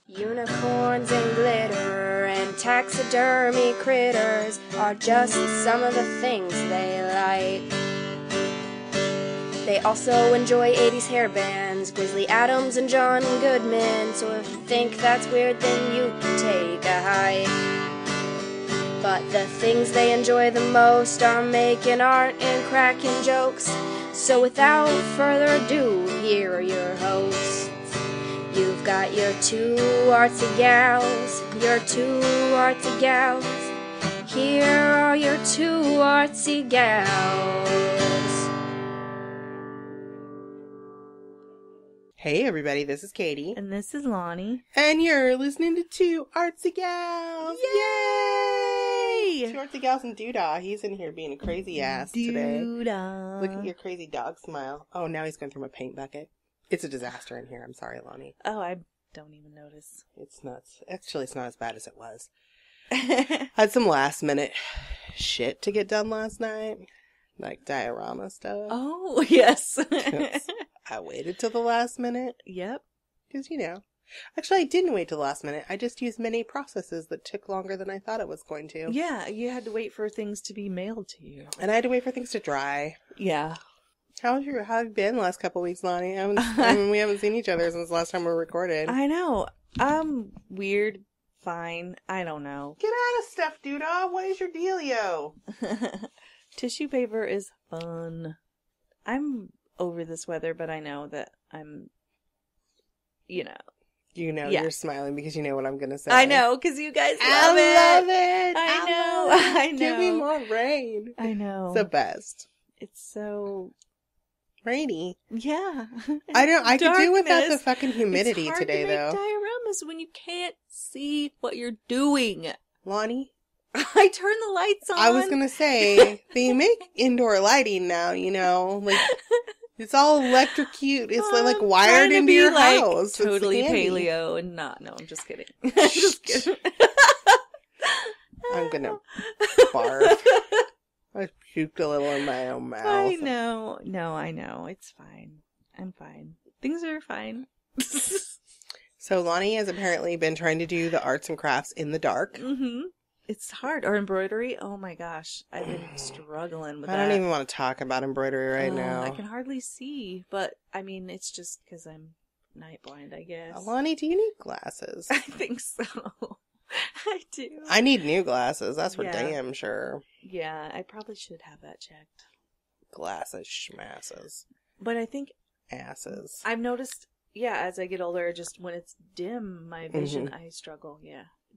Unicorns and glitter and taxidermy critters are just some of the things they like. They also enjoy 80s hair bands, Grizzly Adams and John Goodman, so if you think that's weird then you can take a hike. But the things they enjoy the most are making art and cracking jokes, so without further ado, here are your hosts. You've got your two artsy gals, your two artsy gals. Here are your two artsy gals. Hey everybody, this is Katie. And this is Lonnie. And you're listening to Two Artsy Gals. Yay! Two Artsy Gals and Doodah. He's in here being a crazy ass today. Doodah. Look at your crazy dog smile. Oh, now he's going through my paint bucket. It's a disaster in here. I'm sorry, Lonnie. Oh, I don't even notice. It's nuts. Actually, it's not as bad as it was. Had some last minute shit to get done last night. Like diorama stuff. Oh, yes. I waited till the last minute. Yep. Because, you know. Actually, I didn't wait till the last minute. I just used many processes that took longer than I thought it was going to. Yeah, you had to wait for things to be mailed to you. And I had to wait for things to dry. Yeah. How have you been the last couple weeks, Lonnie? I mean, we haven't seen each other since the last time we recorded. I know. Weird. Fine. I don't know. Get out of stuff, Doodah. What is your dealio? Tissue paper is fun. I'm over this weather, but I know that I'm, Yeah. You're smiling because you know what I'm going to say. I know, because you guys love I love it. I know. Give me more rain. I know. It's the best. It's so rainy. Yeah. I could do without the fucking humidity it's hard today, to make though. Dioramas when you can't see what you're doing. Lonnie? I turn the lights on. I was going to say, they make indoor lighting now, like, it's all electrocute. It's like wired into your house. Totally paleo and not. No, I'm just kidding. I'm just kidding. I'm going to barf. I puked a little in my own mouth. I know. No, I know. It's fine. I'm fine. Things are fine. So Lonnie has apparently been trying to do the arts and crafts in the dark. Mm-hmm. It's hard. Or embroidery. Oh my gosh. I've been struggling with that. I don't even want to talk about embroidery right now. I can hardly see. But, I mean, it's just because I'm night blind, I guess. Lonnie, do you need glasses? I think so. I do. I need new glasses. That's for damn sure. Yeah, I probably should have that checked. Glasses, schmasses. But I think... asses. I've noticed, as I get older, just when it's dim, my vision, I struggle,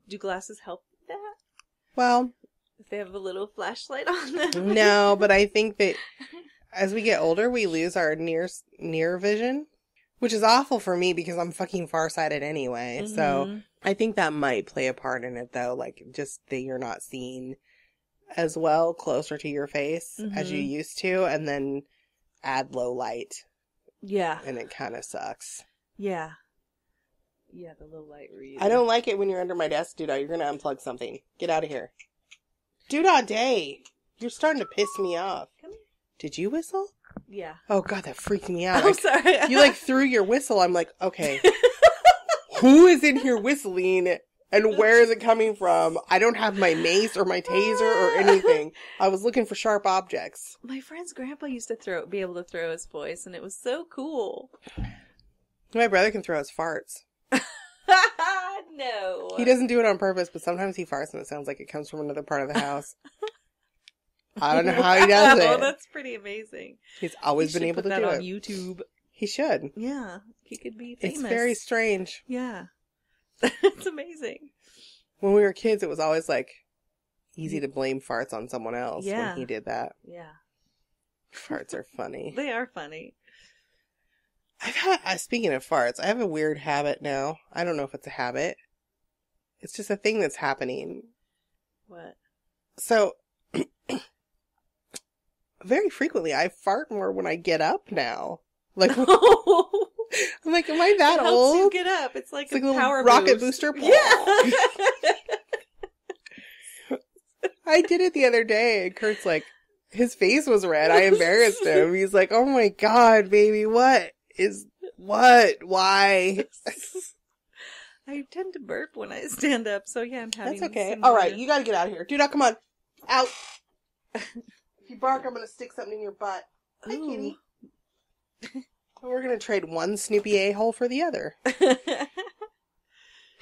Do glasses help with that? Well... if they have a little flashlight on them? No, but I think that as we get older, we lose our near vision. Which is awful for me because I'm fucking farsighted anyway. Mm-hmm. So I think that might play a part in it, though. Like, just that you're not seeing as well closer to your face as you used to. And then add low light. Yeah. And it kind of sucks. Yeah. Yeah, the low light read. I don't like it when you're under my desk, Doodah. You're going to unplug something. Get out of here. Doodah Day. You're starting to piss me off. Come here. Did you whistle? Yeah. Oh, God, that freaked me out. I'm sorry. You, threw your whistle. I'm like, okay. Who is in here whistling, and where is it coming from? I don't have my mace or my taser or anything. I was looking for sharp objects. My friend's grandpa used to be able to throw his voice, and it was so cool. My brother can throw his farts. No. He doesn't do it on purpose, but sometimes he farts and it sounds like it comes from another part of the house. I don't know how he does it. Oh, that's pretty amazing. He's always been able to do it. Put that on YouTube. He should. Yeah, he could be famous. It's very strange. Yeah. It's amazing. When we were kids, it was always, easy to blame farts on someone else when he did that. Yeah. Farts are funny. They are funny. Speaking of farts, I have a weird habit now. I don't know if it's a habit. It's just a thing that's happening. What? So... very frequently, I fart more when I get up now. I'm like, am I that old? Helps you get up. It's like a power rocket boost. booster. Yeah. I did it the other day, and Kurt's like, his face was red. I embarrassed him. He's like, oh my God, baby, what? Why? I tend to burp when I stand up, so yeah, I'm having That's okay. similar- All right, you gotta get out of here. Dude, come on. Out. If you bark, I'm gonna stick something in your butt. Hi, kitty. We're gonna trade one Snoopy a-hole for the other.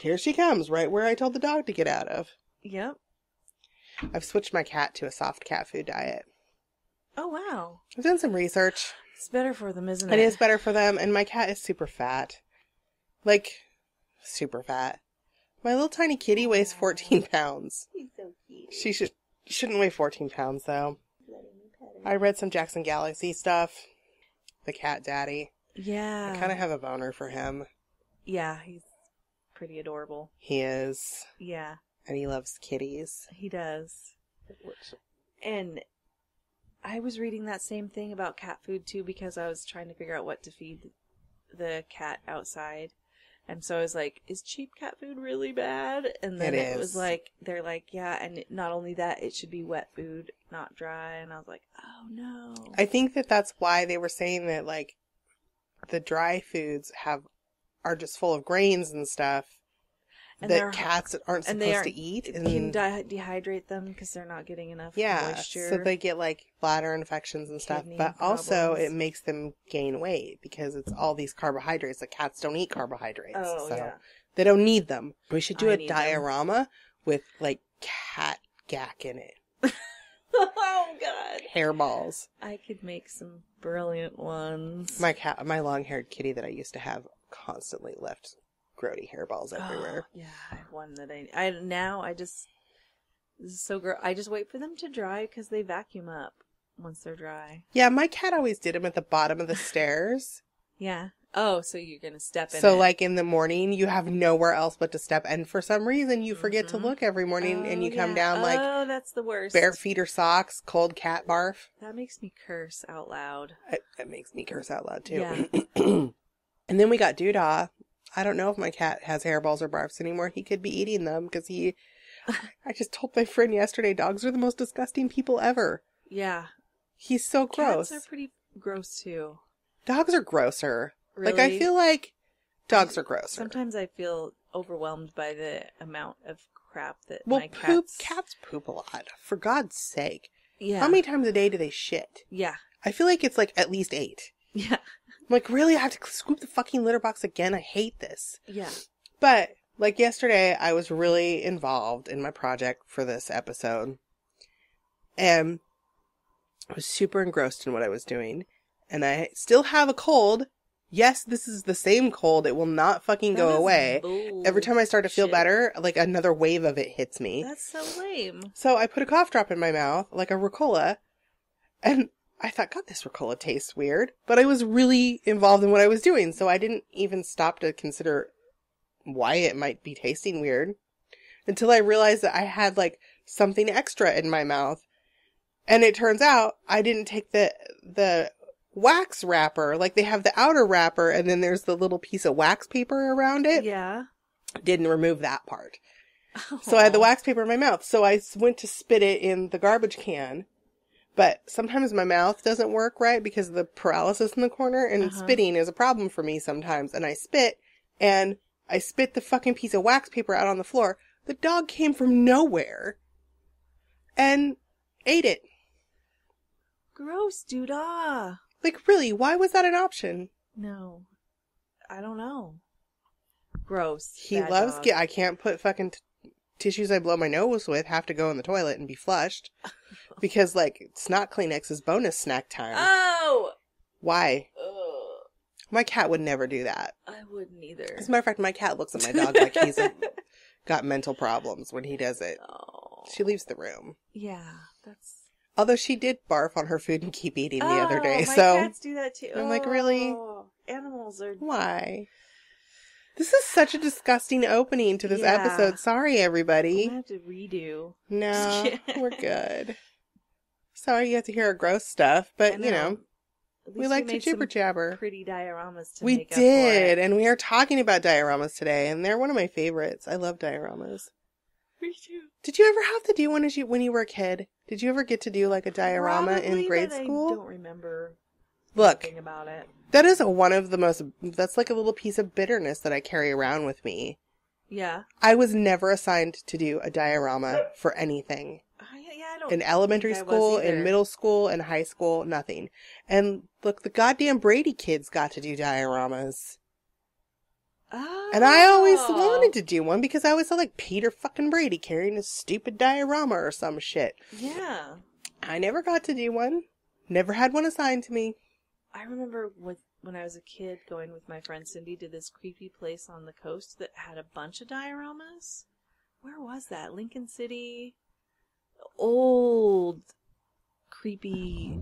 Here she comes, right where I told the dog to get out of. Yep. I've switched my cat to a soft cat food diet. Oh, wow. I've done some research. It's better for them, isn't it? It is better for them, and my cat is super fat. Like, super fat. My little tiny kitty weighs 14 pounds. He's so cute. She shouldn't weigh 14 pounds, though. I read some Jackson Galaxy stuff. The cat daddy. Yeah. I kind of have a boner for him. Yeah, he's pretty adorable. He is. Yeah. And he loves kitties. He does. And I was reading that same thing about cat food, too, because I was trying to figure out what to feed the cat outside. And so I was like, is cheap cat food really bad? And then it was like, they're like, yeah, and not only that, it should be wet food, not dry. And I was like, oh no. I think that's why they were saying that, like, the dry foods are just full of grains and stuff and that cats aren't supposed to eat. And can dehydrate them because they're not getting enough moisture. So they get, like, bladder infections and stuff. Kidney But also problems. it makes them gain weight because it's all these carbohydrates. The cats don't eat carbohydrates. Oh, so yeah. they don't need them. We should do I a need them. diorama with, like, cat gack in it. Oh, God. Hairballs. I could make some brilliant ones. My long-haired kitty that I used to have constantly left grody hairballs everywhere. Oh, yeah, I have one that this is so gross. I just wait for them to dry because they vacuum up once they're dry. Yeah, my cat always did them at the bottom of the stairs. Yeah. Oh, so you're going to step in So, it. like, in the morning, you have nowhere else but to step. And for some reason, you forget to look every morning and you come down, like, oh, that's the worst. bare feet or socks, cold cat barf. That makes me curse out loud. It makes me curse out loud, too. Yeah. And then we got Doodah. I don't know if my cat has hairballs or barfs anymore. He could be eating them because I just told my friend yesterday, dogs are the most disgusting people ever. Yeah. He's so gross. Cats are pretty gross, too. Dogs are grosser. Really? Like, I feel like dogs are grosser. Sometimes I feel overwhelmed by the amount of crap that Well, my cats... cats poop a lot. For God's sake. Yeah. How many times a day do they shit? Yeah. I feel like it's like at least 8. Yeah. I'm like, really? I have to scoop the fucking litter box again? I hate this. Yeah. But, like yesterday, I was really involved in my project for this episode. And I was super engrossed in what I was doing. And I still have a cold. Yes, this is the same cold. It will not fucking go away. Every time I start to feel better, like another wave of it hits me. That's so lame. So I put a cough drop in my mouth, like a Ricola, and I thought, God, this Ricola tastes weird. But I was really involved in what I was doing, so I didn't even stop to consider why it might be tasting weird until I realized that I had, like, something extra in my mouth. And it turns out I didn't take the wax wrapper. Like, they have the outer wrapper, and then there's the little piece of wax paper around it. Yeah. Didn't remove that part. So I had the wax paper in my mouth. So I went to spit it in the garbage can. But sometimes my mouth doesn't work right because of the paralysis in the corner. And spitting is a problem for me sometimes. And I spit the fucking piece of wax paper out on the floor. The dog came from nowhere and ate it. Gross, dude. Ah. Like, really, why was that an option? No. I don't know. Gross. He loves... I can't put fucking tissues I blow my nose with have to go in the toilet and be flushed. Because, like, snot Kleenex is bonus snack time. Oh! Why? Ugh. My cat would never do that. I wouldn't either. As a matter of fact, my cat looks at my dog like he's got mental problems when he does it. Oh. She leaves the room. Yeah, that's... Although she did barf on her food and keep eating the other day, my so... cats do that too. I'm like, really? Animals are... Why? This is such a disgusting opening to this episode. Sorry, everybody. I'm gonna have to redo. No, we're good. Sorry you have to hear our gross stuff, but, you know, we like to jibber jabber. Pretty dioramas to we make up for it. did, and we are talking about dioramas today, and they're one of my favorites. I love dioramas. Me too. Did you ever have to do one when you were a kid? Did you ever get to do like a diorama in grade school? I don't remember. Look, anything about it. That is one of the most. That's like a little piece of bitterness that I carry around with me. Yeah. I was never assigned to do a diorama for anything. I don't. In elementary think I school, was either. in middle school, in high school, nothing. And look, the goddamn Brady kids got to do dioramas. Oh. And I always wanted to do one because I always saw like Peter fucking Brady carrying a stupid diorama or some shit. Yeah. I never got to do one. Never had one assigned to me. I remember when I was a kid going with my friend Cindy to this creepy place on the coast that had a bunch of dioramas. Where was that? Lincoln City? Old, creepy,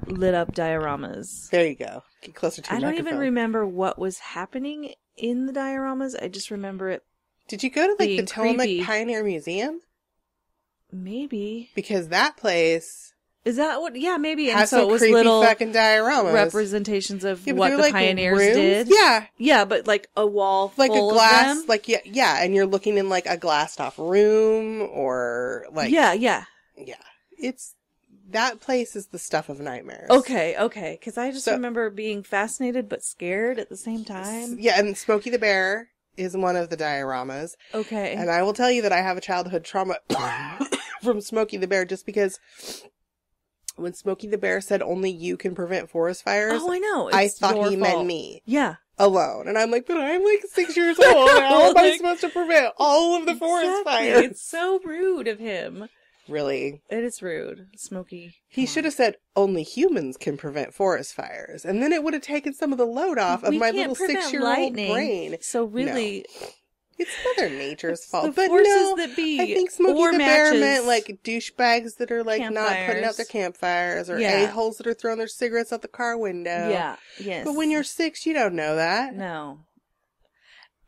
lit up dioramas. There you go. Get closer to your I don't even microphone. remember what was happening in the dioramas. I just remember it. Did you go to like the being Tillamook creepy. Pioneer Museum? Maybe. Because that place Is that what? Yeah, maybe. And has so some it was creepy little fucking dioramas. representations of Yeah, but what they're the like pioneers rooms. did. Yeah. Yeah, but like a wall Like full a glass, of them. like, yeah, and you're looking in like a glassed off room or like. Yeah. Yeah. That place is the stuff of nightmares. Okay. Because I just So- remember being fascinated but scared at the same time. Yeah, and Smokey the Bear is one of the dioramas. Okay. And I will tell you that I have a childhood trauma from Smokey the Bear just because when Smokey the Bear said only you can prevent forest fires, Oh, I know. I It's thought your he fault. meant me Yeah. alone. And I'm like, but I'm like 6 years old. How am I supposed to prevent all of the forest Exactly. fires? It's so rude of him. Really? It is rude. Smokey. He should have said only humans can prevent forest fires. And then it would have taken some of the load off of We my can't little prevent 6-year-old lightning, brain. So really, It's Mother Nature's fault. the But forces no, that be. I think Smokey or the Bear matches. meant like douchebags that are like not putting out Campfires. their campfires or Yeah. a-holes that are throwing their cigarettes out the car window. Yeah. Yes. But when you're 6, you don't know that. No.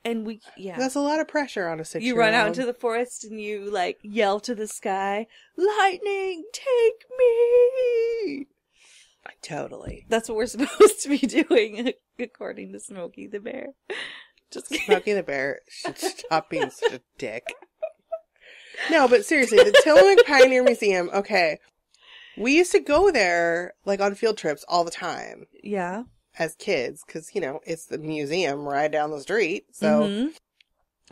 And That's a lot of pressure on a 6-year-old. You run out into the forest and you like yell to the sky, "Lightning, take me!" Totally. That's what we're supposed to be doing, according to Smokey the Bear. Just kidding. Smokey the Bear should stop being such a dick. No, but seriously, the Tillamook Pioneer Museum, okay. We used to go there, like, on field trips all the time Yeah. as kids, because, you know, it's the museum right down the street, so Mhm.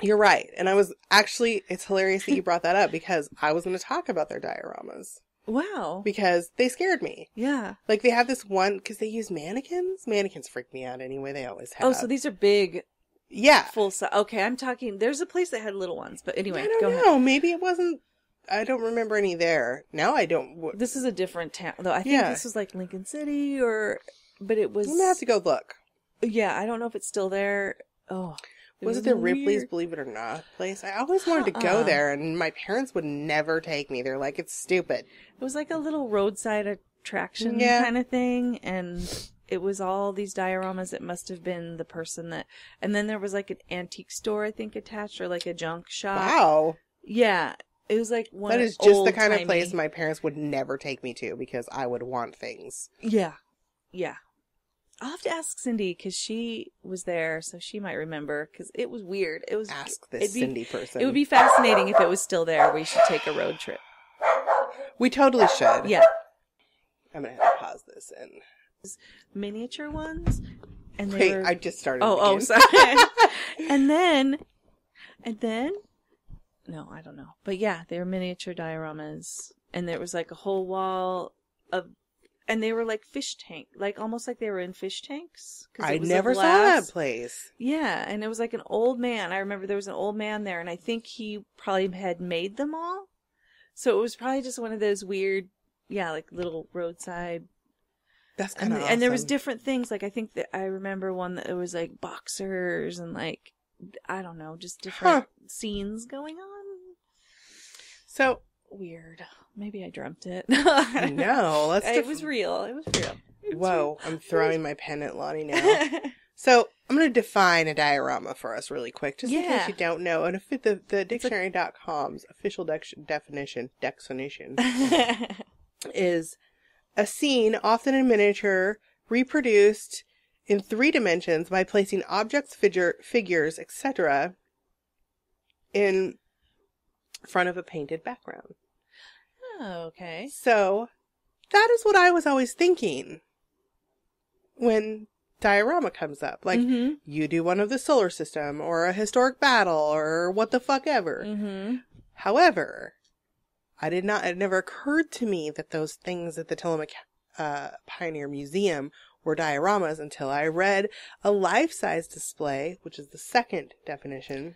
you're right. And it's hilarious that you brought that up, because I was going to talk about their dioramas, Wow. because they scared me. Yeah. Like, they have this one, because they use mannequins. Mannequins freak me out anyway, they always have. Oh, so these are big, Yeah. full size. Okay, I'm talking. There's a place that had little ones, but anyway, I don't go know. ahead. Maybe it wasn't. I don't remember any there. Now I don't. This is a different town, though. I think Yeah. this was like Lincoln City, but it was. I'm gonna have to go look. Yeah, I don't know if it's still there. Oh, Was it the weird- Ripley's Believe It or Not place? I always wanted to go Uh-uh. there, and my parents would never take me. They're like, it's stupid. It was like a little roadside attraction Yeah. kind of thing, and it was all these dioramas. It must have been the person that, and then there was like an antique store, I think, attached, or like a junk shop. Wow. Yeah, it was like one. That is just the kind of old-timey- place my parents would never take me to because I would want things. Yeah. I'll have to ask Cindy because she was there, so she might remember. Because it was weird. It was. Ask this it'd be- Cindy person. It would be fascinating if it was still there. We should take a road trip. We totally should. Yeah. I'm gonna have to pause this and. Miniature ones. And they Wait, were... I just started. Oh, again. sorry. and then, no, I don't know. But yeah, they were miniature dioramas, and there was like a whole wall of, and they were like fish tank, like almost like they were in fish tanks. 'Cause I it was a never saw glass- that place. Yeah, and it was like an old man. I remember there was an old man there, and I think he probably had made them all. So it was probably just one of those weird, yeah, like little roadside. That's kind of awesome. And there was different things. Like I think that I remember one that it was like boxers and like I don't know, just different scenes going on. So Weird. Maybe I dreamt it. no, let's. It was real. It was real. Whoa! I'm throwing my pen at Lonnie now. So I'm going to define a diorama for us really quick, just in Yeah. case you don't know. And if the dictionary.com's official definition is a scene, often in miniature, reproduced in 3 dimensions by placing objects, figures, etc., in front of a painted background. Oh, okay. So that is what I was always thinking when diorama comes up. Like, you do one of the solar system or a historic battle or what the fuck ever. However, it never occurred to me that those things at the Tillamook Pioneer Museum were dioramas until I read a life-size display, which is the second definition,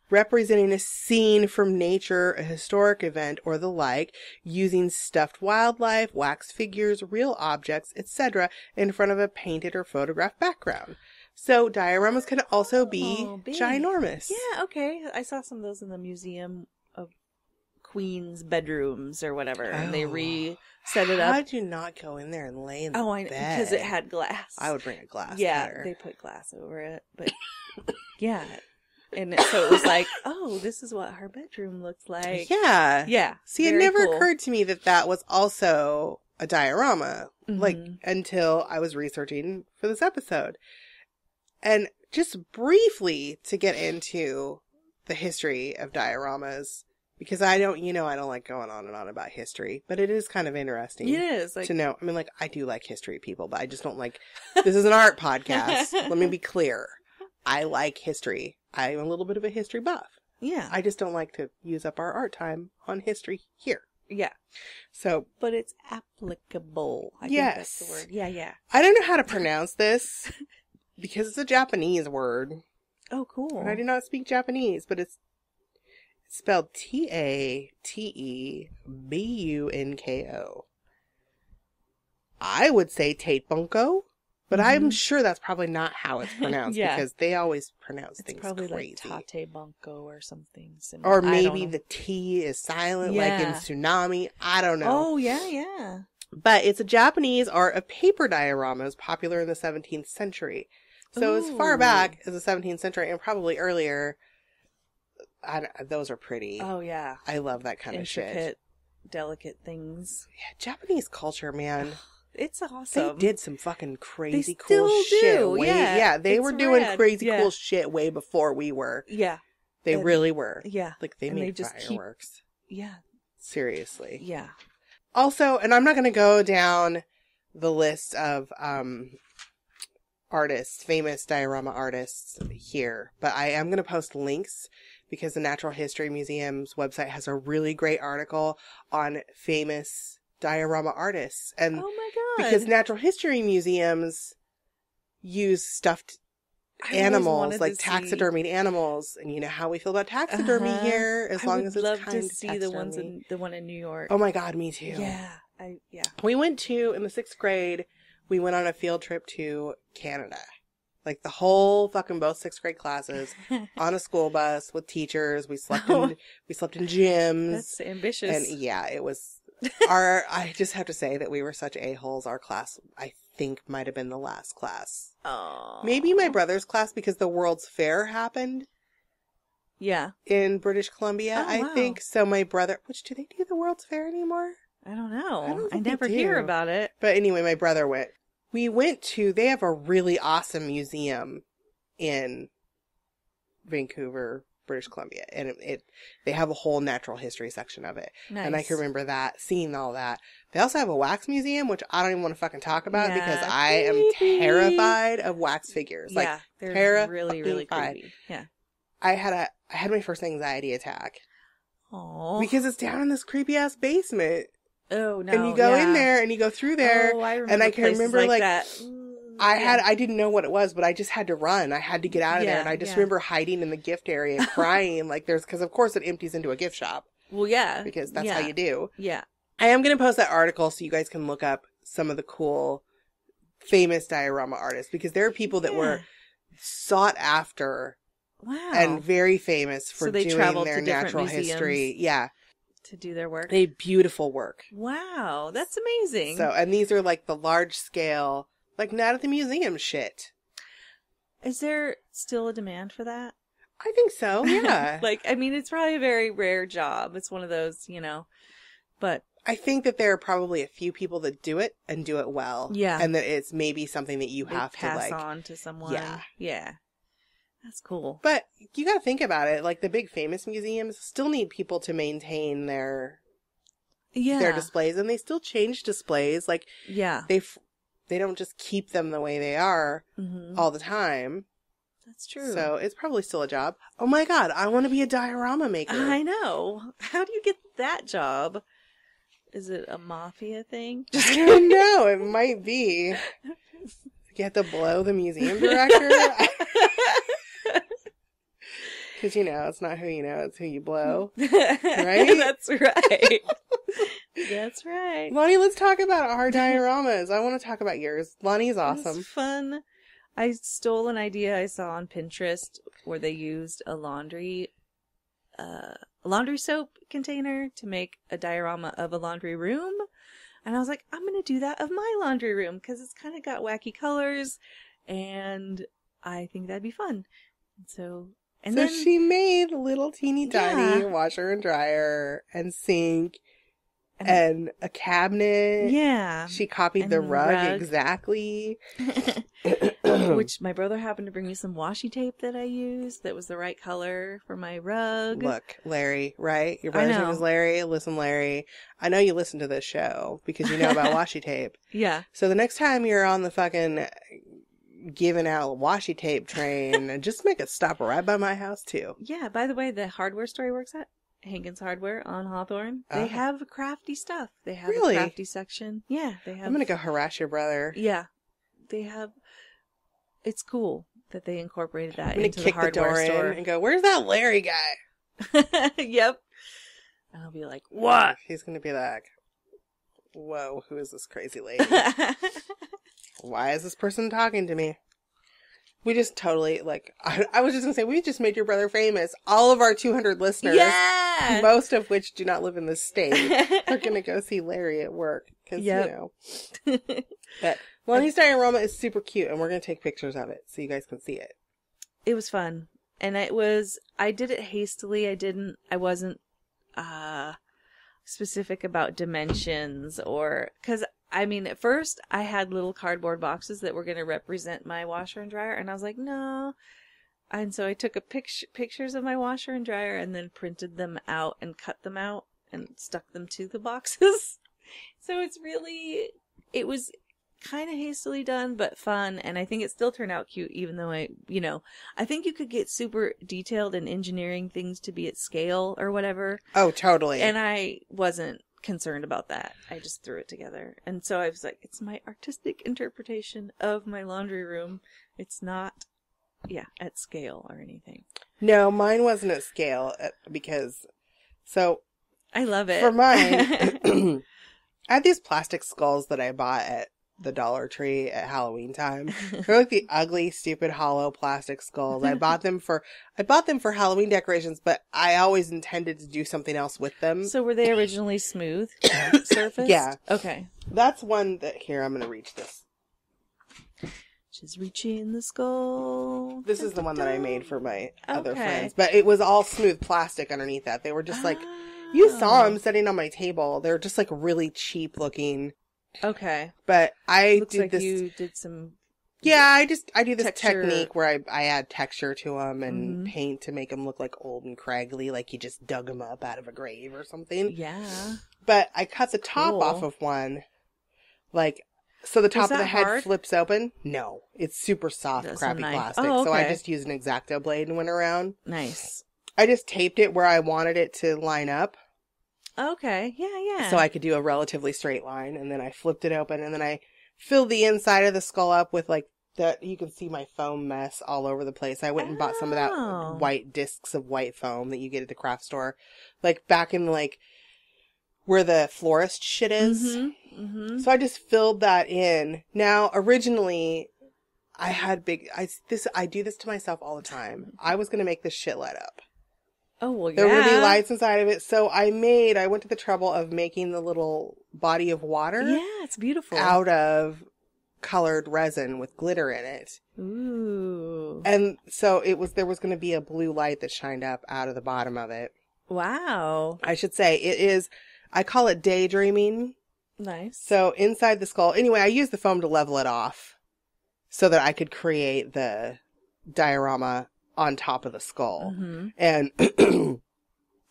representing a scene from nature, a historic event, or the like, using stuffed wildlife, wax figures, real objects, etc., in front of a painted or photographed background. So dioramas can also be ginormous. Yeah, okay. I saw some of those in the Museum of Queen's bedrooms or whatever, and they set it up. How did you not go in there and lay in the bed? Because it had glass. I would bring a glass. Yeah, better. they put glass over it, but yeah. And so it was like, oh, this is what her bedroom looks like. Yeah. Yeah. See, it never occurred to me that was also a diorama, like, until I was researching for this episode. And just briefly to get into the history of dioramas, because I don't like going on and on about history, but it is kind of interesting. It is. To know. I mean, like, I do like history, people, but I just don't like, this is an art podcast. Let me be clear. I like history. I'm a little bit of a history buff. Yeah. I just don't like to use up our art time on history here. Yeah. So. But it's applicable. I think that's the word. Yeah, yeah. I don't know how to pronounce this because it's a Japanese word. Oh, cool. And I do not speak Japanese, but it's spelled Tatebuunko. I would say Tate Bunko. But I'm sure that's probably not how it's pronounced because they always pronounce things crazy. It's probably like Tate Bunko or something similar. Or maybe the T is silent like in tsunami. I don't know. Oh, yeah, yeah. But it's a Japanese art of paper dioramas popular in the 17th century. So as far back as the 17th century and probably earlier, those are pretty. Oh, yeah. I love that kind of shit. Intricate, delicate things. Yeah, Japanese culture, man. It's awesome. They did some fucking crazy they cool still shit. Yeah, they were doing crazy cool shit way before we were. Yeah. They really were. Yeah. Like they made fireworks. Yeah. Seriously. Yeah. Also, and I'm not going to go down the list of artists, famous diorama artists here, but I am going to post links because the Natural History Museum's website has a really great article on famous diorama artists. And oh my God. Because natural history museums use stuffed animals, like taxidermied animals, and you know how we feel about taxidermy here, as long as it's kind of taxidermy. I would love to see the one in New York. Oh my God, me too. Yeah. We went to, in the 6th grade, we went on a field trip to Canada. Like the whole fucking both 6th grade classes on a school bus with teachers. We slept in gyms. That's ambitious. And yeah, it was I just have to say that we were such a-holes. Our class, I think, might have been the last class. Oh. Maybe my brother's class because the World's Fair happened. Yeah. In British Columbia, I think. So my brother, do they do the World's Fair anymore? I don't know. I never hear about it. But anyway, my brother went. They have a really awesome museum in Vancouver, British Columbia, and they have a whole natural history section of it. Nice. And I can remember seeing all that. They also have a wax museum, which I don't even want to fucking talk about because I am terrified of wax figures. Yeah, like, they're really, really creepy. Yeah. I had my first anxiety attack. Oh. Because it's down in this creepy ass basement. Oh no. And you go in there and you go through there. Oh, I remember and I can remember like that. I didn't know what it was, but I just had to run. I had to get out of there. And I just remember hiding in the gift area crying because of course it empties into a gift shop. Well, yeah. Because that's how you do. Yeah. I am going to post that article so you guys can look up some of the cool, famous diorama artists because there are people that were sought after. Wow. And very famous for doing their natural history. Yeah. To do their work. They beautiful work. Wow. That's amazing. So, and these are like the large scale, like not at the museum shit. Is there still a demand for that? I think so. Yeah. It's probably a very rare job. It's one of those, but I think that there are probably a few people that do it and do it well. Yeah. And that it's maybe something that you have to pass on to someone. Yeah. Yeah. That's cool. But you got to think about it. Like the big famous museums still need people to maintain their displays, and they still change displays. Like they they don't just keep them the way they are all the time. That's true. So it's probably still a job. Oh my God, I want to be a diorama maker. I know. How do you get that job? Is it a mafia thing? I don't know. It might be. You have to blow the museum director. Because, it's not who you know, it's who you blow. Right? That's right. That's right. Lonnie, let's talk about our dioramas. I want to talk about yours. Lonnie's awesome. It's fun. I stole an idea I saw on Pinterest where they used a laundry soap container to make a diorama of a laundry room. And I was like, I'm going to do that of my laundry room because it's kind of got wacky colors and I think that'd be fun. So then she made little teeny tiny washer and dryer and sink and a cabinet. Yeah. She copied the rug exactly. Which my brother happened to bring me some washi tape that I used that was the right color for my rug. Look, Larry, right? Your brother's name is Larry. Listen, Larry, I know you listen to this show because you know about washi tape. Yeah. So the next time you're on the fucking giving out washi tape train, just make it stop right by my house too. Yeah, by the way, the hardware store he works at, Hankins Hardware on Hawthorne, they have crafty stuff. They have a crafty section. Yeah, they have. I'm going to go harass your brother. Yeah. They have. It's cool that they incorporated that into the hardware store and go, "Where's that Larry guy?" Yep. And I'll be like, "What?" He's going to be like, "Whoa, who is this crazy lady? Why is this person talking to me?" We just totally, I was just going to say, we just made your brother famous. All of our 200 listeners, most of which do not live in this state, are going to go see Larry at work. Because, But Lonnie's diorama is super cute, and we're going to take pictures of it so you guys can see it. It was fun. And I did it hastily. I wasn't specific about dimensions because at first I had little cardboard boxes that were going to represent my washer and dryer, and I was like, no. And so I took pictures of my washer and dryer and then printed them out and cut them out and stuck them to the boxes. So it was kind of hastily done, but fun, and I think it still turned out cute, even though I think you could get super detailed in engineering things to be at scale or whatever. Oh, totally. And I wasn't concerned about that. I just threw it together. And so I was like, it's my artistic interpretation of my laundry room. It's not, at scale or anything. No, mine wasn't at scale because, I love it. For mine, I had these plastic skulls that I bought at the Dollar Tree at Halloween time. They're like the ugly, stupid, hollow plastic skulls. I bought them for Halloween decorations, but I always intended to do something else with them. So were they originally smooth surface? Yeah. Okay. That's one that, here, I'm going to reach this. She's reaching the skull. This is the one that I made for my other friends, but it was all smooth plastic underneath that. They were just you saw them sitting on my table. They were just really cheap looking. Okay. But I Looks did like this. You did some. Yeah, I do this texture. technique where I add texture to them and paint to make them look old and craggly, like you just dug them up out of a grave or something. Yeah. But I cut the top off of one, so the top of the head hard? flips open. No, it's super soft, crappy plastic. Oh, okay. So I just used an X-Acto blade and went around. Nice. I just taped it where I wanted it to line up. Okay. Yeah. So I could do a relatively straight line, and then I flipped it open, and then I filled the inside of the skull up with that. You can see my foam mess all over the place. I went and bought some of that white discs of white foam that you get at the craft store, back in where the florist shit is. So I just filled that in. Now, originally, I had I do this to myself all the time. I was going to make this shit light up. Oh, well, There were going to be lights inside of it. So I went to the trouble of making the little body of water. Yeah, it's beautiful. Out of colored resin with glitter in it. Ooh. And so there was going to be a blue light that shined up out of the bottom of it. Wow. I should say I call it daydreaming. Nice. So inside the skull, anyway, I used the foam to level it off so that I could create the diorama on top of the skull. And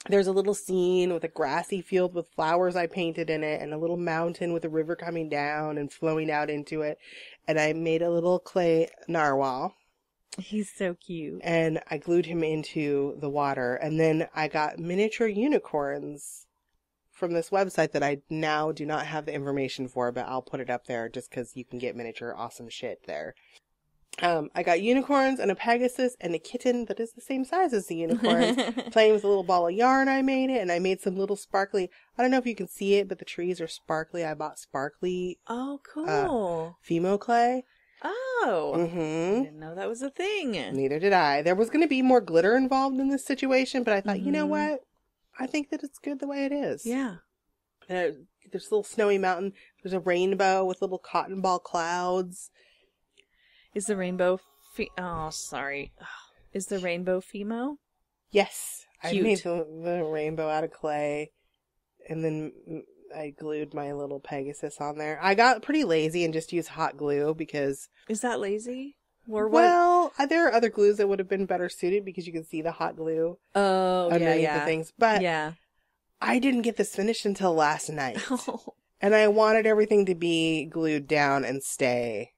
there's a little scene with a grassy field with flowers I painted in it and a little mountain with a river coming down and flowing out into it. And I made a little clay narwhal. He's so cute. And I glued him into the water. And then I got miniature unicorns from this website that I now do not have the information for, but I'll put it up there just because you can get miniature awesome shit there. I got unicorns and a Pegasus and a kitten that is the same size as the unicorns, playing with a little ball of yarn. I made it, and I made some little sparkly, I don't know if you can see it, but the trees are sparkly. I bought sparkly Oh, cool. Fimo clay. Oh. I Mm-hmm. didn't know that was a thing. Neither did I. There was going to be more glitter involved in this situation, but I thought, you know what? I think that it's good the way it is. Yeah. There's a little snowy mountain. There's a rainbow with little cotton ball clouds. Is the rainbow Is the rainbow Fimo? Yes. Cute. I made the rainbow out of clay, and then I glued my little Pegasus on there. I got pretty lazy and just used hot glue because... Is that lazy? Or what? Well, there are other glues that would have been better suited because you can see the hot glue underneath the things. But yeah. I didn't get this finished until last night. Oh. And I wanted everything to be glued down and stay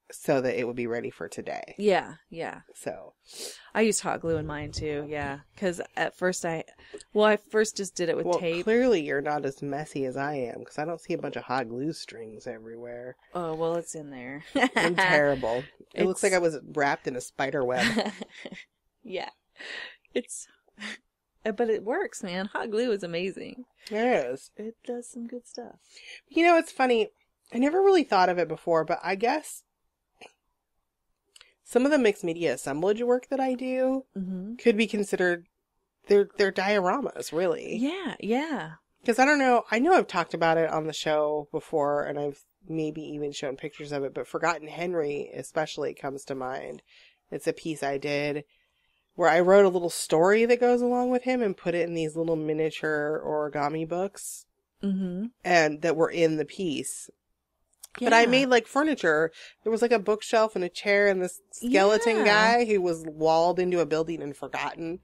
so that it would be ready for today. Yeah, yeah. So I used hot glue in mine too, yeah. Because at first I first just did it with tape. Clearly you're not as messy as I am because I don't see a bunch of hot glue strings everywhere. Oh, well, it's in there. I'm terrible. It looks like I was wrapped in a spider web. Yeah. But it works, man. Hot glue is amazing. It is. It does some good stuff. You know, it's funny. I never really thought of it before, but I guess some of the mixed media assemblage work that I do could be considered, they're dioramas, really. Yeah, yeah. Because I don't know, I know I've talked about it on the show before, and I've maybe even shown pictures of it, but Forgotten Henry especially comes to mind. It's a piece I did where I wrote a little story that goes along with him and put it in these little miniature origami books and that were in the piece. Yeah. But I made like furniture. There was like a bookshelf and a chair and this skeleton guy who was walled into a building and forgotten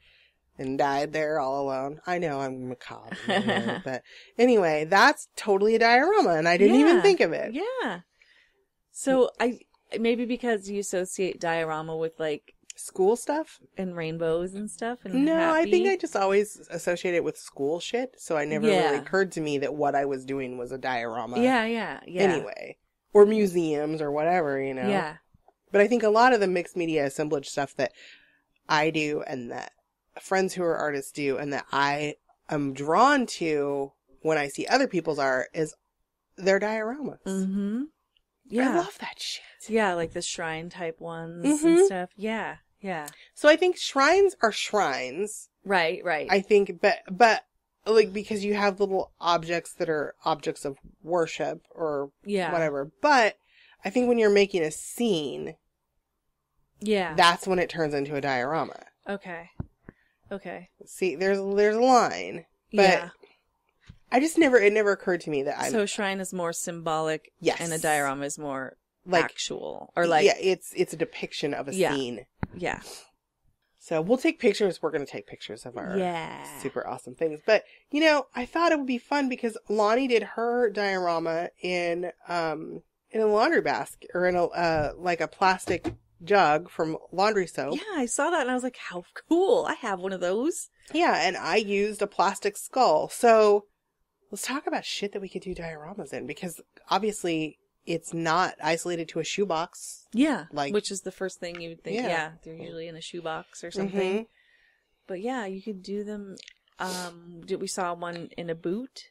and died there all alone. I know I'm macabre, but anyway, that's totally a diorama and I didn't even think of it. Yeah. So maybe because you associate diorama with like school stuff and rainbows and stuff. And no, happy. I think I just always associate it with school shit. So I never really occurred to me that what I was doing was a diorama. Yeah. Anyway. Or museums or whatever, you know. Yeah. But I think a lot of the mixed media assemblage stuff that I do and that friends who are artists do and that I am drawn to when I see other people's art is their dioramas. Mm-hmm. Yeah. I love that shit. Yeah, like the shrine type ones and stuff. Yeah, yeah. So I think shrines are shrines. Right. I think, but like, because you have little objects that are objects of worship or whatever. But I think when you're making a scene, that's when it turns into a diorama. Okay. See, there's a line, but it never occurred to me that So shrine is more symbolic, and a diorama is more like actual, or like it's a depiction of a scene. Yeah. So we'll take pictures. We're going to take pictures of our super awesome things. But, you know, I thought it would be fun because Lonnie did her diorama in a laundry basket or in a plastic jug from laundry soap. Yeah, I saw that and I was like, how cool. I have one of those. Yeah, and I used a plastic skull. So let's talk about shit that we could do dioramas in because obviously it's not isolated to a shoebox. Yeah, which is the first thing you would think. Yeah, they're usually in a shoebox or something. Mm-hmm. But yeah, you could do them. We saw one in a boot.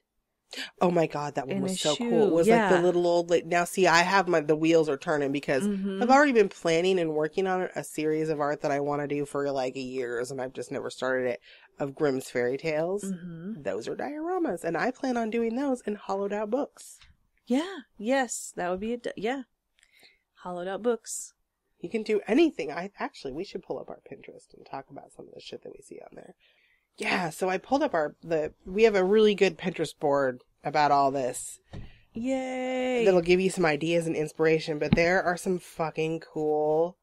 Oh my god, that one was so cool. It was like the little old lady. Now see, I have the wheels are turning because I've already been planning and working on a series of art that I want to do for like years and I've just never started it, of Grimm's fairy tales. Those are dioramas and I plan on doing those in hollowed out books. Yeah. Yes, that would be hollowed out books. You can do anything. We should pull up our Pinterest and talk about some of the shit that we see on there. Yeah, so I pulled up we have a really good Pinterest board about all this. Yay! That'll give you some ideas and inspiration, but there are some fucking cool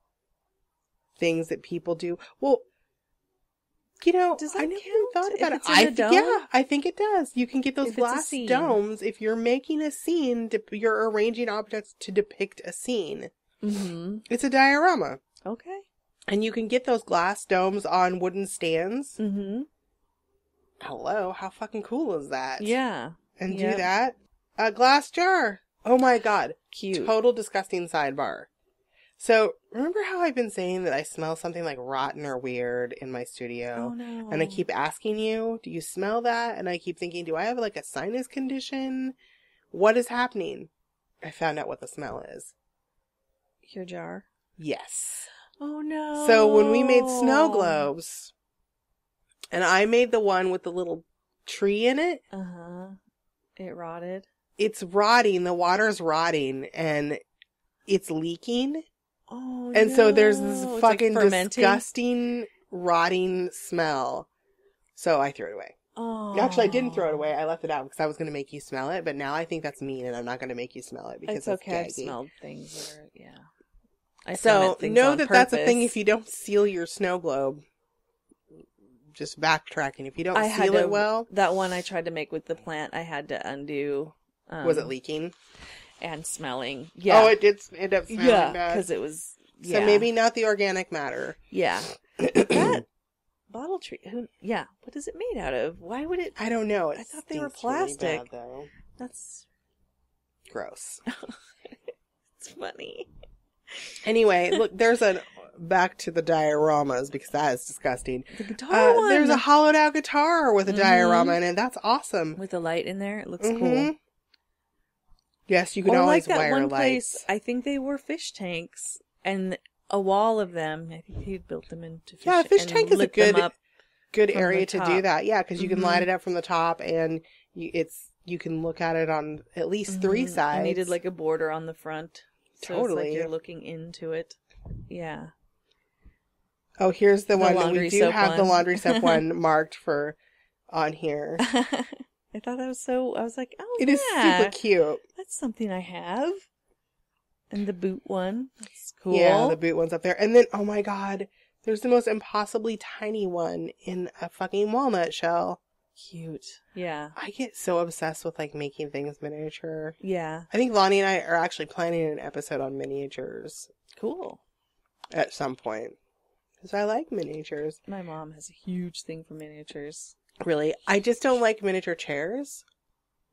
things that people do. Well, You know, Does I that never count thought if about it's it. in a dome? Yeah, I think it does. You can get those If it's a glass scene. domes if you're making a scene. You're arranging objects to depict a scene. Mm-hmm. It's a diorama. Okay. And you can get those glass domes on wooden stands. Mm-hmm. Hello, how fucking cool is that? Yeah. And Yep. do that. A glass jar. Oh my god. Cute. Total disgusting sidebar. So, remember how I've been saying that I smell something like rotten or weird in my studio? Oh no. And I keep asking you, do you smell that? And I keep thinking, do I have like a sinus condition? What is happening? I found out what the smell is. Your jar. Yes. Oh no. So when we made snow globes, and I made the one with the little tree in it, Uh-huh. It rotted. it's rotting, the water's rotting, and it's leaking. Oh And no. so there's this It's fucking like fermenting. disgusting, rotting smell. So I threw it away. Oh. Actually, I didn't throw it away. I left it out because I was going to make you smell it. But now I think that's mean, and I'm not going to make you smell it because It's it's okay. I've gaggy. smelled things that are, yeah. I So ferment things know on that that's a thing. purpose. If you don't seal your snow globe, just backtracking. If you don't I had seal to, it well, that one I tried to make with the plant, I had to undo. was it leaking? And smelling. Yeah. Oh, it did end up smelling yeah, bad. because it was. So Yeah. maybe not the organic matter. Yeah. That bottle tree. Yeah. What is it made out of? Why would it? I don't know. I thought they were stinks really plastic. bad, though. That's. Gross. It's funny. Anyway, look, there's a back to the dioramas because that is disgusting. The guitar one. There's a hollowed out guitar with a Mhm. diorama in it. That's awesome. with a light in there. It looks Mhm. cool. Yes, you can Or always like that wire one lights. place. I think they were fish tanks, and a wall of them. I think he built them into fish. Yeah, a fish and tank is a lit them good up. good from area the to do top. that. Yeah, because you can Mhm. light it up from the top, and you can look at it on at least three Mhm. sides. I needed like a border on the front. So it's Totally. like you're looking into it. Yeah. Oh, here's the one. laundry We do soap have the one. laundry soap one marked for on here. I thought that was so. I was like, oh, It is super cute. That's something I have. And the boot one. That's cool. Yeah, the boot one's up there. And then, oh my god, there's the most impossibly tiny one in a fucking walnut shell. Cute. Yeah. I get so obsessed with like making things miniature. Yeah. I think Lonnie and I are actually planning an episode on miniatures Cool. at some point. Because I like miniatures. My mom has a huge thing for miniatures. Really, I just don't like miniature chairs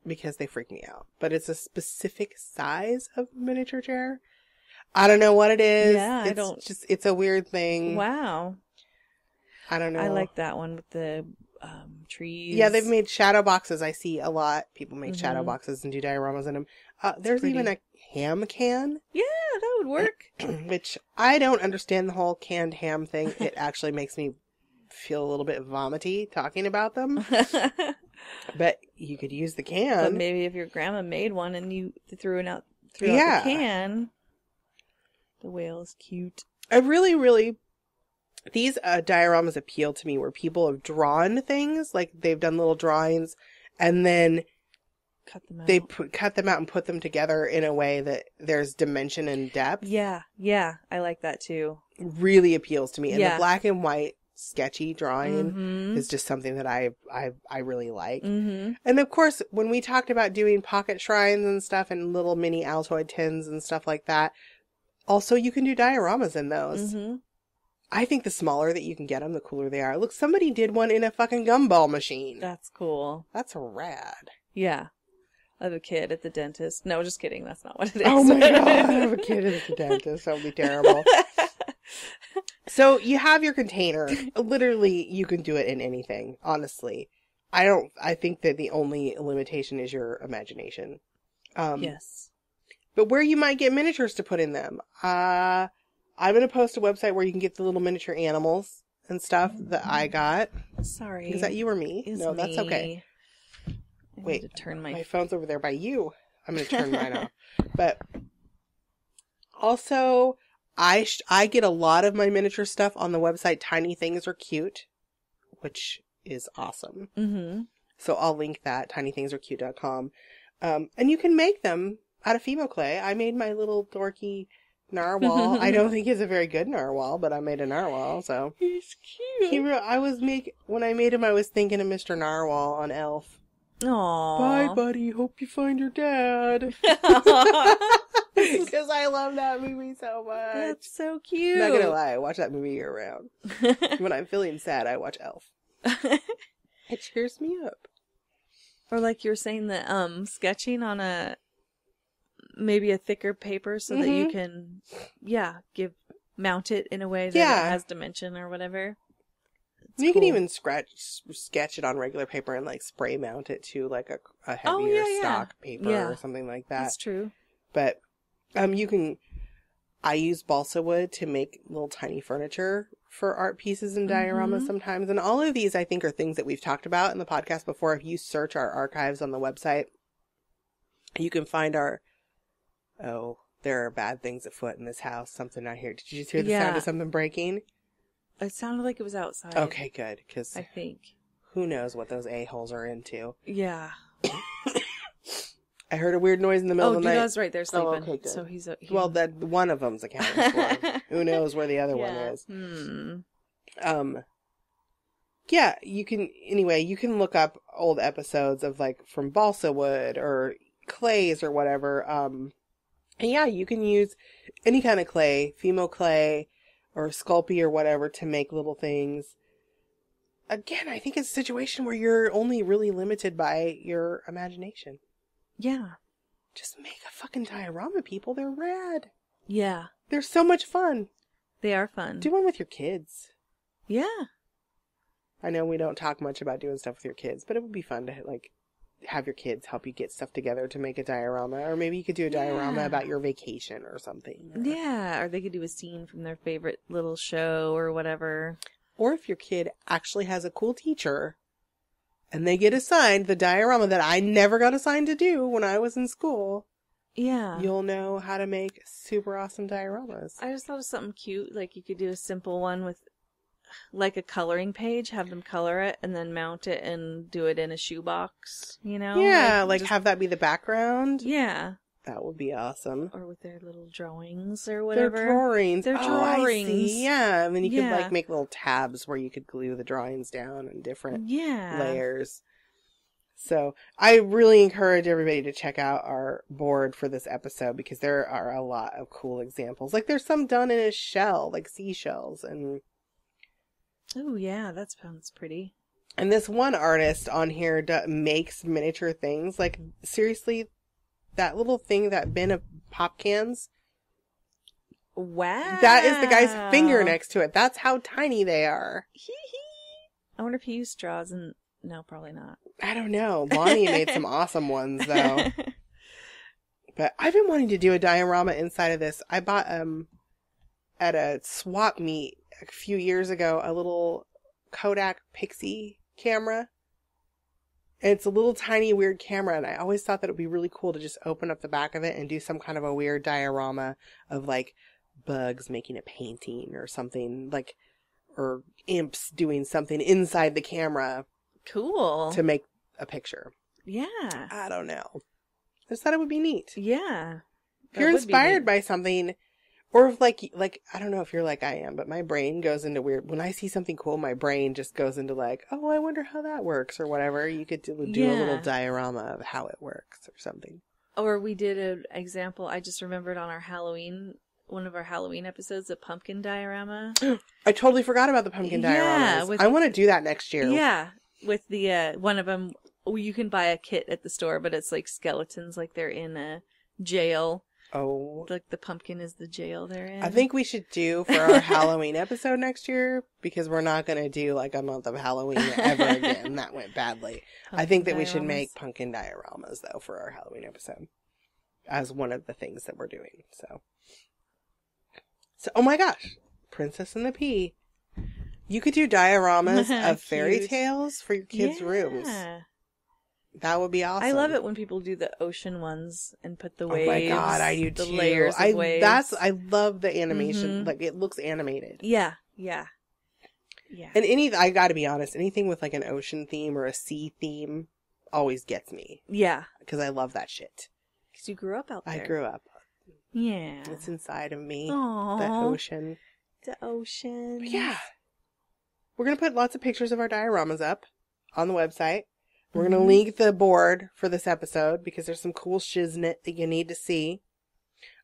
because they freak me out. But it's a specific size of miniature chair. I don't know what it is. Yeah, I it's don't- just, it's a weird thing. Wow. I don't know. I like that one with the trees. Yeah, they've made shadow boxes. I see a lot. People make shadow Mhm. boxes and do dioramas in them. There's pretty. even a ham can, Yeah, that would work. which I don't understand the whole canned ham thing. It actually makes me feel a little bit vomity talking about them. But you could use the But can. maybe if your grandma made one and you threw out Yeah. the can. The whale is cute. I really, these dioramas appeal to me where people have drawn things, like they've done little drawings, and then Cut them out. they cut them out and put them together in a way that there's dimension and depth. Yeah, I like that too. Really appeals to me. And Yeah. the black and white sketchy drawing Mm-hmm. is just something that I really like. Mm-hmm. And of course, when we talked about doing pocket shrines and stuff and little mini Altoid tins and stuff like that, also you can do dioramas in those. Mm-hmm. I think the smaller that you can get them, the cooler they are. Look, somebody did one in a fucking gumball machine. That's cool. That's rad. Yeah. I have a kid at the dentist. No, just kidding. That's not what it is. Oh my god, I have a kid at the dentist. That would be terrible. So you have your container. Literally, you can do it in anything, honestly. I think that the only limitation is your imagination. Yes. But where you might get miniatures to put in them. I'm going to post a website where you can get the little miniature animals and stuff that I got. Sorry. Is that you or me? Is No, that's me. okay. I Wait, need to turn my my... phone's over there by you. I'm going to turn mine off. But also, I get a lot of my miniature stuff on the website Tiny Things Are Cute, which is awesome. Mm-hmm. So I'll link that, tinythingsarecute.com. And you can make them out of Fimo clay. I made my little dorky narwhal. I don't think he's a very good narwhal, but I made a narwhal, so. He's cute. When I made him, I was thinking of Mr. Narwhal on Elf. Aww. Bye, buddy. Hope you find your dad. Because I love that movie so much. That's so cute. Not gonna lie, I watch that movie year round. When I'm feeling sad, I watch Elf. It cheers me up. Or like you were saying, the sketching on maybe a thicker paper so that you can, mount it in a way that it has dimension or whatever. You can even sketch it on regular paper and like spray mount it to like a heavier stock paper or something like that. That's true. But I use balsa wood to make little tiny furniture for art pieces and dioramas sometimes. And all of these, I think, are things that we've talked about in the podcast before. If you search our archives on the website, you can find there are bad things afoot in this house. Something I hear. Did you just hear the sound of something breaking? It sounded like it was outside. Okay, good. Because I think. Who knows what those a-holes are into. Yeah. I heard a weird noise in the middle of the night. Oh, Duda's right there sleeping. Oh, okay, good. So he's well, that one of them's accounted for. Who knows where the other one is? You can look up old episodes of like from balsa wood or clays or whatever. And you can use any kind of clay, Fimo clay or Sculpey or whatever to make little things. Again, I think it's a situation where you're only really limited by your imagination. Yeah. Just make a fucking diorama, people. They're rad. Yeah. They're so much fun. They are fun. Do one with your kids. Yeah. I know we don't talk much about doing stuff with your kids, but it would be fun to like have your kids help you get stuff together to make a diorama. Or maybe you could do a diorama about your vacation or something. Yeah. Or they could do a scene from their favorite little show or whatever. Or if your kid actually has a cool teacher and they get assigned the diorama that I never got assigned to do when I was in school. Yeah. You'll know how to make super awesome dioramas. I just thought of something cute. Like you could do a simple one with like a coloring page, have them color it and then mount it and do it in a shoebox, you know? Yeah, like have that be the background. Yeah. That would be awesome. Or with their little drawings or whatever. Their drawings. Their drawings. I see. Yeah. And then you could like make little tabs where you could glue the drawings down in different layers. So I really encourage everybody to check out our board for this episode because there are a lot of cool examples. Like there's some done in a shell, like seashells. And oh yeah, that sounds pretty. And this one artist on here makes miniature things. Like seriously, that little thing, that bin of pop cans. Wow. That is the guy's finger next to it. That's how tiny they are. I wonder if he used straws and... No, probably not. I don't know. Lonnie made some awesome ones, though. But I've been wanting to do a diorama inside of this. I bought, at a swap meet a few years ago, a little Kodak Pixie camera. And it's a little tiny weird camera, and I always thought that it would be really cool to just open up the back of it and do some kind of a weird diorama of like bugs making a painting or something, like, or imps doing something inside the camera. Cool. To make a picture. Yeah. I don't know. I just thought it would be neat. Yeah. If you're inspired by something, or if like I don't know if you're like I am, but my brain goes into weird, when I see something cool, my brain just goes into like, oh, I wonder how that works or whatever. You could do a little diorama of how it works or something. Or we did an example, I just remembered on our one of our Halloween episodes, a pumpkin diorama. I totally forgot about the pumpkin dioramas. I want to do that next year. Yeah. With the, one of them, you can buy a kit at the store, but it's like skeletons, like they're in a jail. Oh. Like the pumpkin is the jail they're in. I think we should do for our Halloween episode next year, because we're not going to do like a month of Halloween ever again. That went badly. I think that we should make pumpkin dioramas, though, for our Halloween episode as one of the things that we're doing. So, oh my gosh. Princess and the Pea. You could do dioramas of fairy tales for your kids' rooms. That would be awesome. I love it when people do the ocean ones and put the waves. Oh my god, I do too. The layers of waves. I love the animation. Like, it looks animated. Yeah. And I gotta be honest, anything with like an ocean theme or a sea theme always gets me. Yeah. Because I love that shit. Because you grew up out there. I grew up Yeah. It's inside of me. Aww. The ocean. The ocean. But yeah. We're going to put lots of pictures of our dioramas up on the website. We're going to link the board for this episode because there's some cool shiznit that you need to see.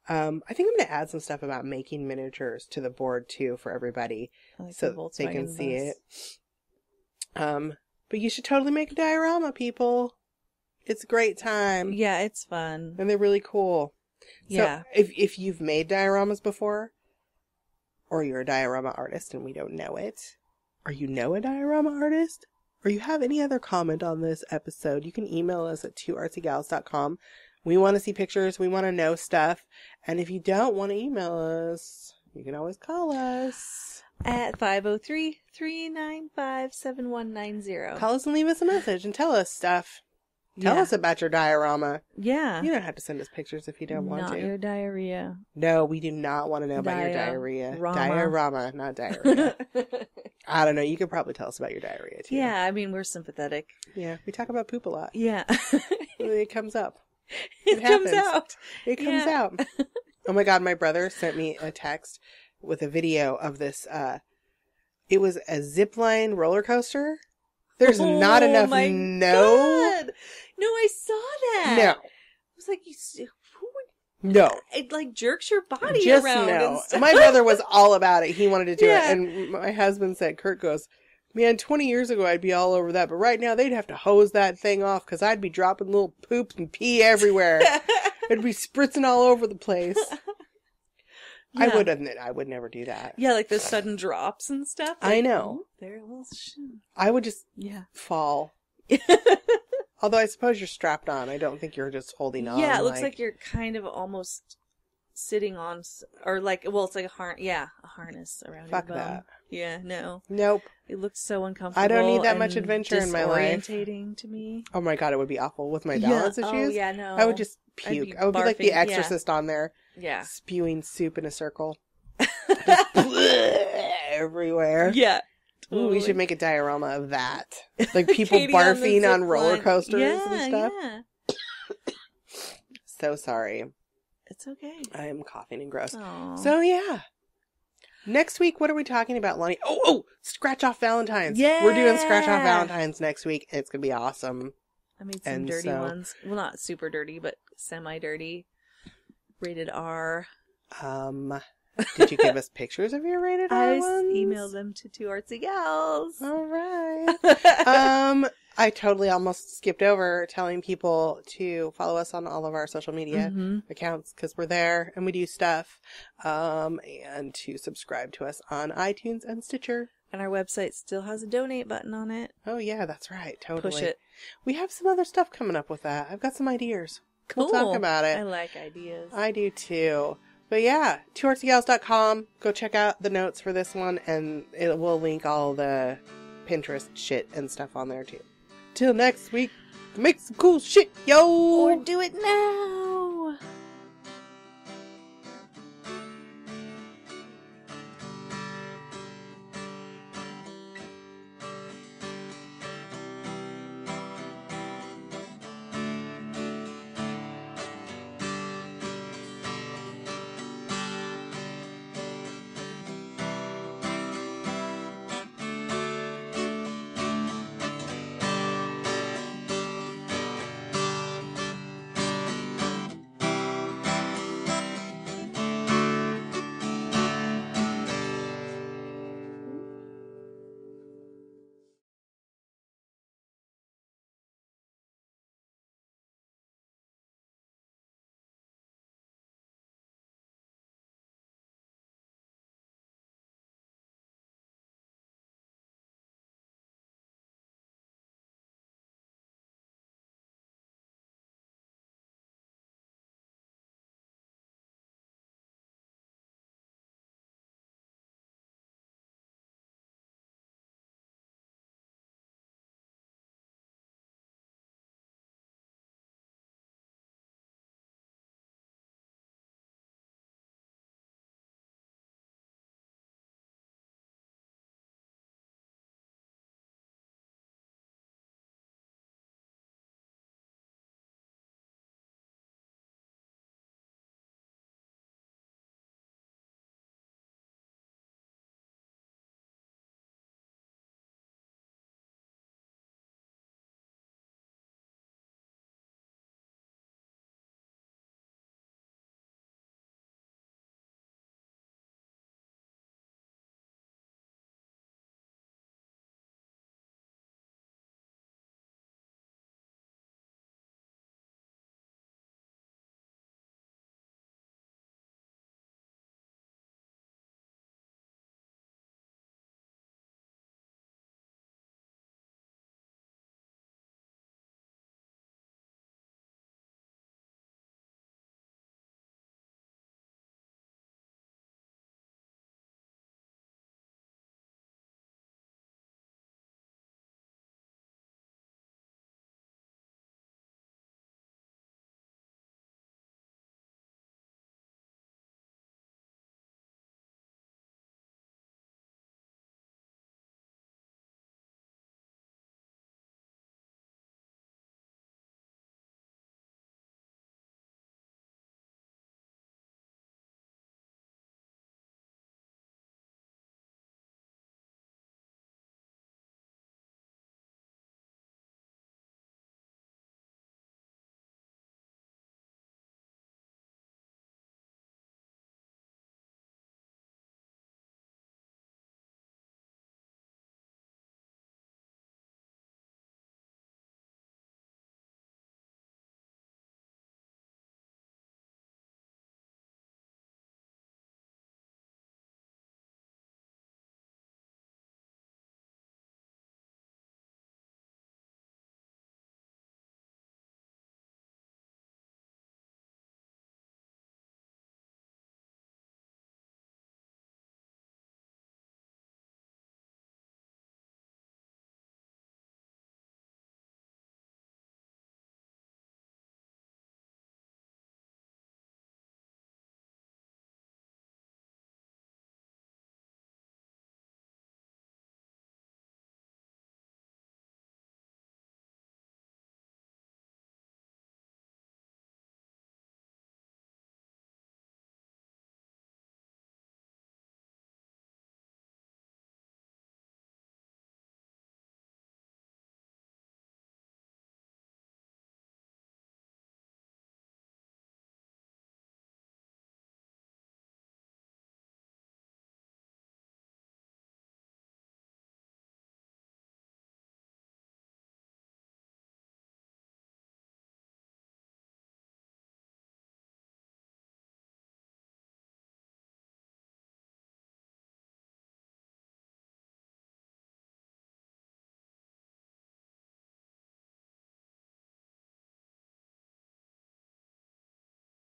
I think I'm going to add some stuff about making miniatures to the board too for everybody, Like so they can see it. But you should totally make a diorama, people. It's a great time. Yeah, it's fun. And they're really cool. Yeah. So if you've made dioramas before, or you're a diorama artist and we don't know it, or you know a diorama artist, or you have any other comment on this episode, you can email us at 2artsygals.com. We want to see pictures. We want to know stuff. And if you don't want to email us, you can always call us. At 503-395-7190. Call us and leave us a message and tell us stuff. Tell us about your diorama. Yeah. You don't have to send us pictures if you don't want Not to. your diarrhea. No, we do not want to know about your diarrhea. Diorama, not diarrhea. I don't know. You could probably tell us about your diarrhea, too. Yeah, I mean, we're sympathetic. Yeah, we talk about poop a lot. Yeah. It comes up. It comes out. It comes out. Oh my God, my brother sent me a text with a video of this. It was a zipline roller coaster. There's not enough God. No, I saw that. No. I was like, No. it like jerks your body Just around. no. And stuff. My brother was all about it. He wanted to do Yeah. it. And my husband said, Kurt goes, man, 20 years ago I'd be all over that. But right now they'd have to hose that thing off because I'd be dropping little poops and pee everywhere. It'd be spritzing all over the place. Yeah. I would never do that. Yeah, like the sudden drops and stuff. Like, I know. oh, there, well, I would just yeah. fall. Although I suppose you're strapped on. I don't think you're just holding on. Yeah, it looks like you're kind of almost sitting on, or like, well, it's like a harness around Fuck your bum. that. Yeah, no. Nope. It looks so uncomfortable. I don't need that much adventure in my life. Disorientating to me. Oh my God, it would be awful with my balance issues. Oh, yeah, no. I would just puke. I would be like the exorcist on there. Yeah. Spewing soup in a circle. Just everywhere. Yeah. Ooh, we should make a diorama of that. Like people Katie barfing on zip roller line. coasters Yeah, and stuff. Yeah. So sorry. It's okay. I am coughing and gross. Aww. So yeah. Next week, what are we talking about, Lonnie? Oh, Scratch Off Valentine's. Yeah. We're doing Scratch Off Valentine's next week. It's going to be awesome. I made some dirty ones. Well, not super dirty, but semi-dirty. Rated R. Did you give us pictures of your rated R ones? I emailed them to 2artsygals. All right. I totally almost skipped over telling people to follow us on all of our social media accounts because we're there and we do stuff. And to subscribe to us on iTunes and Stitcher. And our website still has a donate button on it. Oh yeah, that's right. Totally. Push it. We have some other stuff coming up with that. I've got some ideas. Cool. We'll talk about it. I like ideas. I do too. But yeah, 2artsygals.com. Go check out the notes for this one, and it will link all the Pinterest shit and stuff on there too. Till next week, make some cool shit, yo! Or do it now!